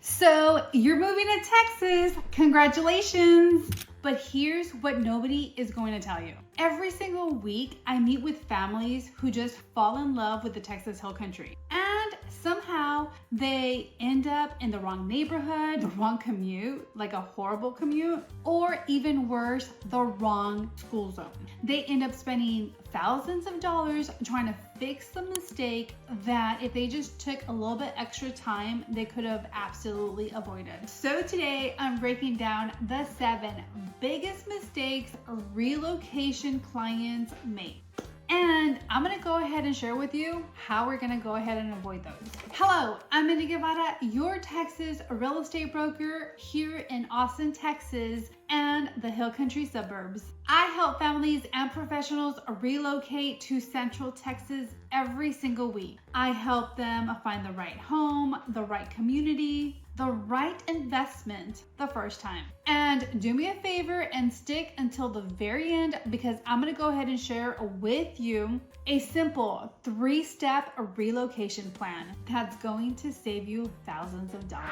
So you're moving to Texas. Congratulations. But here's what nobody is going to tell you. Every single week, I meet with families who just fall in love with the Texas Hill Country. And somehow they end up in the wrong neighborhood, the wrong commute, like a horrible commute, or even worse, the wrong school zone. They end up spending thousands of dollars trying to fix the mistake that if they just took a little bit extra time, they could have absolutely avoided. So today I'm breaking down the 7 biggest mistakes relocation clients make. And I'm gonna go ahead and share with you how we're gonna go ahead and avoid those. Hello, I'm Mindy Guevara, your Texas real estate broker here in Austin, Texas, and the Hill Country suburbs. I help families and professionals relocate to Central Texas every single week. I help them find the right home, the right community, the right investment the first time. And do me a favor and stick until the very end, because I'm gonna go ahead and share with you a simple 3-step relocation plan that's going to save you thousands of dollars.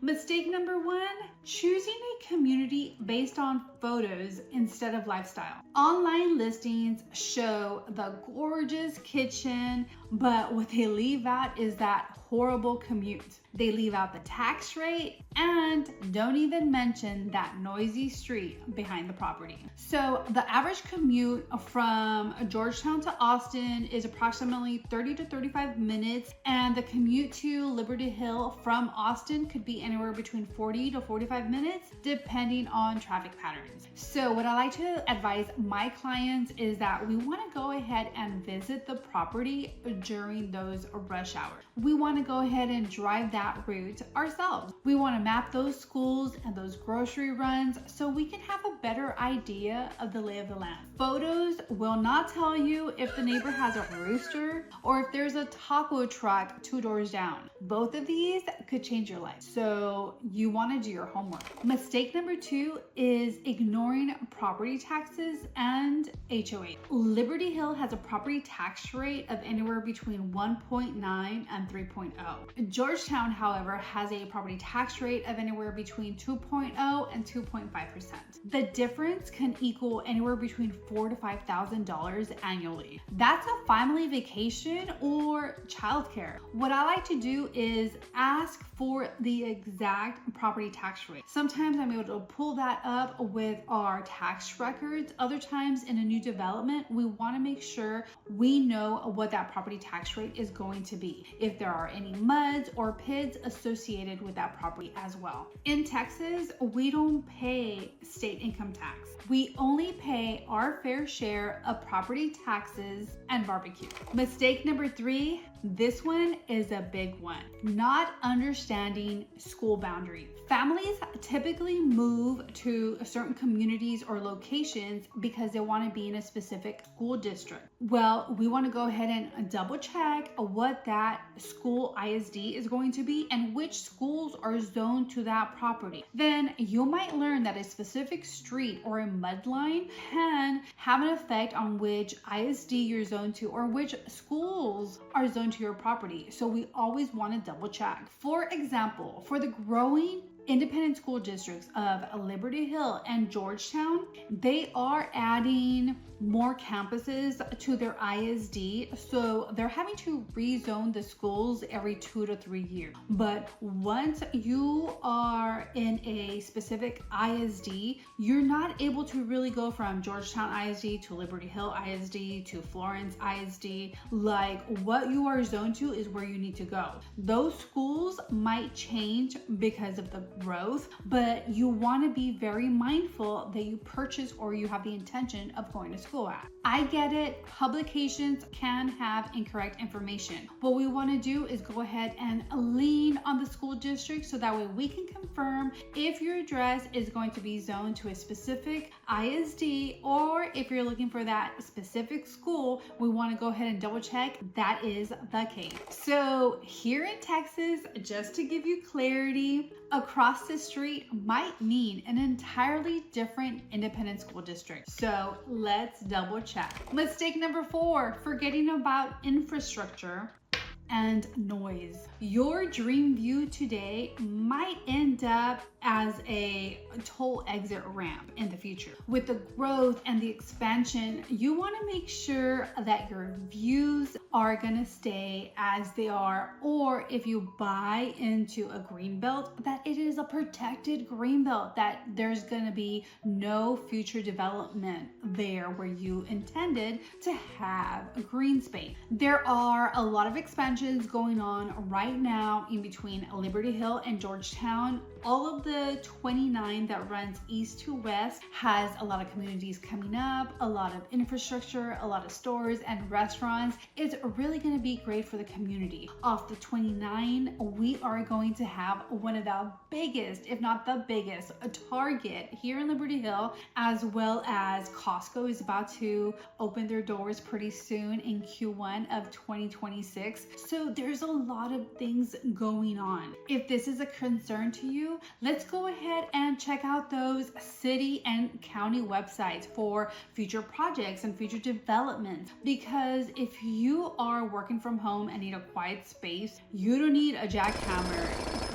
Mistake number 1, choosing a community based on photos instead of lifestyle. Online listings show the gorgeous kitchen, but what they leave out is that horrible commute. They leave out the tax rate and don't even mention that noisy street behind the property. So the average commute from Georgetown to Austin is approximately 30 to 35 minutes, and the commute to Liberty Hill from Austin could be anywhere between 40 to 45 minutes depending on traffic patterns. So what I like to advise my clients is that we want to go ahead and visit the property during those rush hours. We want to go ahead and drive that route ourselves. We want to map those schools and those grocery runs so we can have a better idea of the lay of the land. Photos will not tell you if the neighbor has a rooster or if there's a taco truck 2 doors down. Both of these could change your life. So you want to do your homework. Mistake number 2 is ignoring property taxes and HOA. Liberty Hill has a property tax rate of anywhere between 1.9 and 3.0. Georgetown, however, has a property tax rate of anywhere between 2.0 and 2.5%. The difference can equal anywhere between $4,000 to $5,000 annually. That's a family vacation or childcare. What I like to do is ask for the exact property tax rate. Sometimes I'm able to pull that up with our tax records. Other times in a new development, we want to make sure we know what that property tax rate is going to be, if there are any muds or PIDs associated with that property as well. In Texas, we don't pay state income tax. We only pay our fair share of property taxes and barbecue. Mistake number 3, this one is a big one. Not understanding school boundaries. Families typically move to certain communities or locations because they want to be in a specific school district. Well, we want to go ahead and double check what that school ISD is going to be and which schools are zoned to that property. Then you might learn that a specific street or a mud line can have an effect on which ISD you're zoned to or which schools are zoned to your property. So we always want to double check. For example, for the growing independent school districts of Liberty Hill and Georgetown, they are adding more campuses to their ISD, so they're having to rezone the schools every 2 to 3 years. But once you are in a specific ISD, you're not able to really go from Georgetown ISD to Liberty Hill ISD to Florence ISD. Like, what you are zoned to is where you need to go. Those schools might change because of the growth, but you want to be very mindful that you purchase or you have the intention of going to school at. I get it, publications can have incorrect information. What we want to do is go ahead and lean on the school district so that way we can confirm if your address is going to be zoned to a specific ISD, or if you're looking for that specific school, we want to go ahead and double check that is the case. So here in Texas, just to give you clarity, across across the street might mean an entirely different independent school district. So let's double check. Mistake number 4, forgetting about infrastructure and noise. Your dream view today might end up as a toll exit ramp in the future. With the growth and the expansion, you want to make sure that your views are going to stay as they are, or if you buy into a green belt, that it is a protected green belt, that there's going to be no future development there where you intended to have a green space. There are a lot of expansions going on right now in between Liberty Hill and Georgetown. All of the 29 that runs east to west has a lot of communities coming up, a lot of infrastructure, a lot of stores and restaurants. It's really going to be great for the community. Off the 29, we are going to have one of the biggest, if not the biggest, Target here in Liberty Hill, as well as Costco is about to open their doors pretty soon in Q1 of 2026. So there's a lot of things going on. If this is a concern to you, let's go ahead and check out those city and county websites for future projects and future developments. Because if you are working from home and need a quiet space, you don't need a jackhammer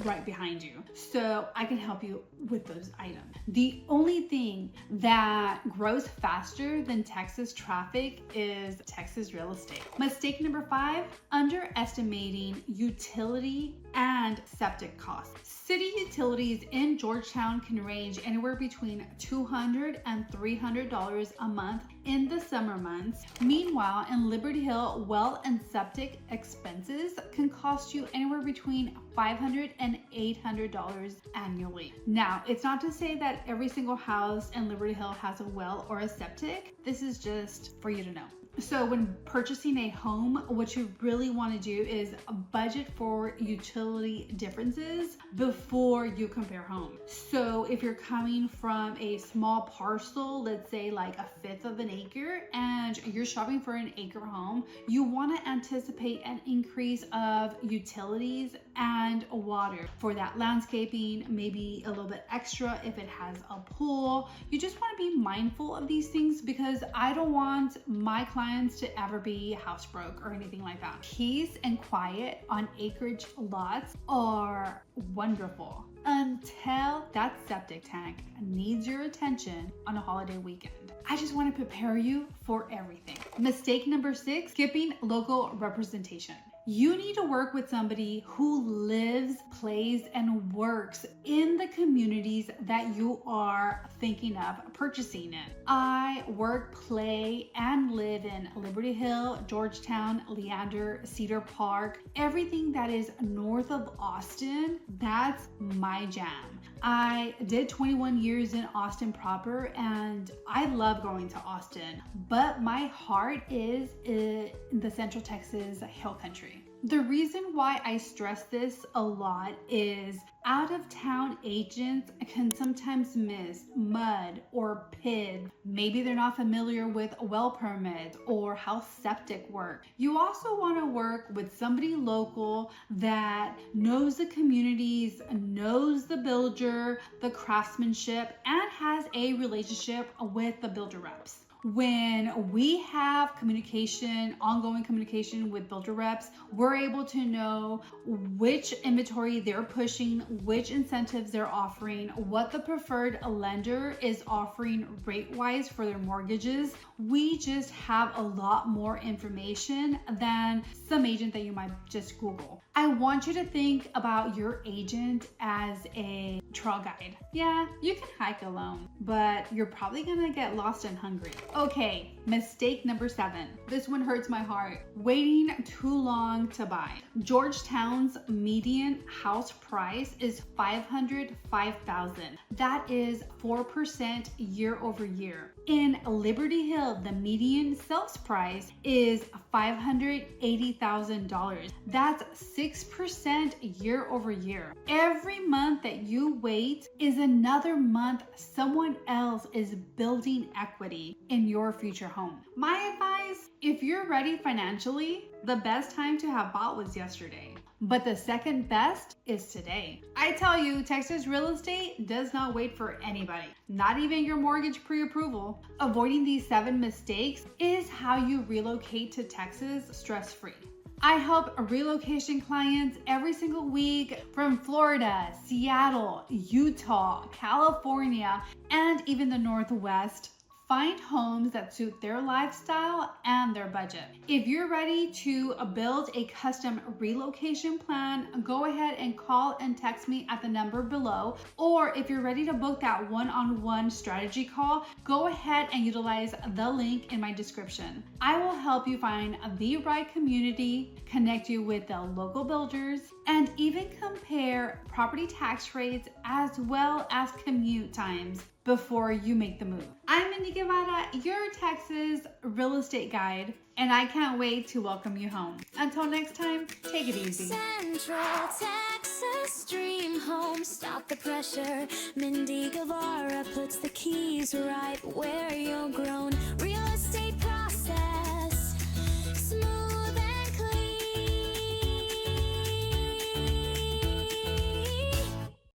right behind you. So I can help you with those items. The only thing that grows faster than Texas traffic is Texas real estate. Mistake number 5, underestimating utility and septic costs. City utilities in Georgetown can range anywhere between $200 and $300 a month in the summer months. Meanwhile, in Liberty Hill, well and septic expenses can cost you anywhere between $500 and $800 annually. Now, it's not to say that every single house in Liberty Hill has a well or a septic. This is just for you to know. So when purchasing a home, what you really want to do is budget for utility differences before you compare homes. So if you're coming from a small parcel, let's say like 1/5 of an acre, and you're shopping for an acre home, you want to anticipate an increase of utilities and water for that landscaping, maybe a little bit extra if it has a pool. You just want to be mindful of these things, because I don't want my clients to ever be house broke or anything like that. Peace and quiet on acreage lots are wonderful until that septic tank needs your attention on a holiday weekend. I just want to prepare you for everything. Mistake number 6, skipping local representation. You need to work with somebody who lives, plays, and works in the communities that you are thinking of purchasing in. I work, play, and live in Liberty Hill, Georgetown, Leander, Cedar Park, everything that is north of Austin. That's my jam. I did 21 years in Austin proper, and I love going to Austin, but my heart is in the Central Texas Hill Country. The reason why I stress this a lot is out-of-town agents can sometimes miss mud or PID. Maybe they're not familiar with well permits or how septic work. You also want to work with somebody local that knows the communities, knows the builder, the craftsmanship, and has a relationship with the builder reps. When we have communication, ongoing communication with builder reps, we're able to know which inventory they're pushing, which incentives they're offering, what the preferred lender is offering rate-wise for their mortgages. We just have a lot more information than some agent that you might just Google. I want you to think about your agent as a trail guide. Yeah, you can hike alone, but you're probably gonna get lost and hungry. Okay, mistake number 7. This one hurts my heart. Waiting too long to buy. Georgetown's median house price is $505,000. That is 4% year over year. In Liberty Hill, the median sales price is $580,000. That's 6% year over year. Every month that you wait is another month someone else is building equity in your future home. My advice, if you're ready financially, the best time to have bought was yesterday. but the second best is today. I tell you, Texas real estate does not wait for anybody, not even your mortgage pre-approval. Avoiding these 7 mistakes is how you relocate to Texas stress-free. I help relocation clients every single week from Florida, Seattle, Utah, California, and even the Northwest find homes that suit their lifestyle and their budget. If you're ready to build a custom relocation plan, go ahead and call and text me at the number below. Or if you're ready to book that one-on-one strategy call, go ahead and utilize the link in my description. I will help you find the right community, connect you with the local builders, and even compare property tax rates as well as commute times before you make the move. I'm Mindy Guevara, your Texas real estate guide, and I can't wait to welcome you home. Until next time, take it easy. Central Texas dream home, stop the pressure. Mindy Guevara puts the keys right where you're grown.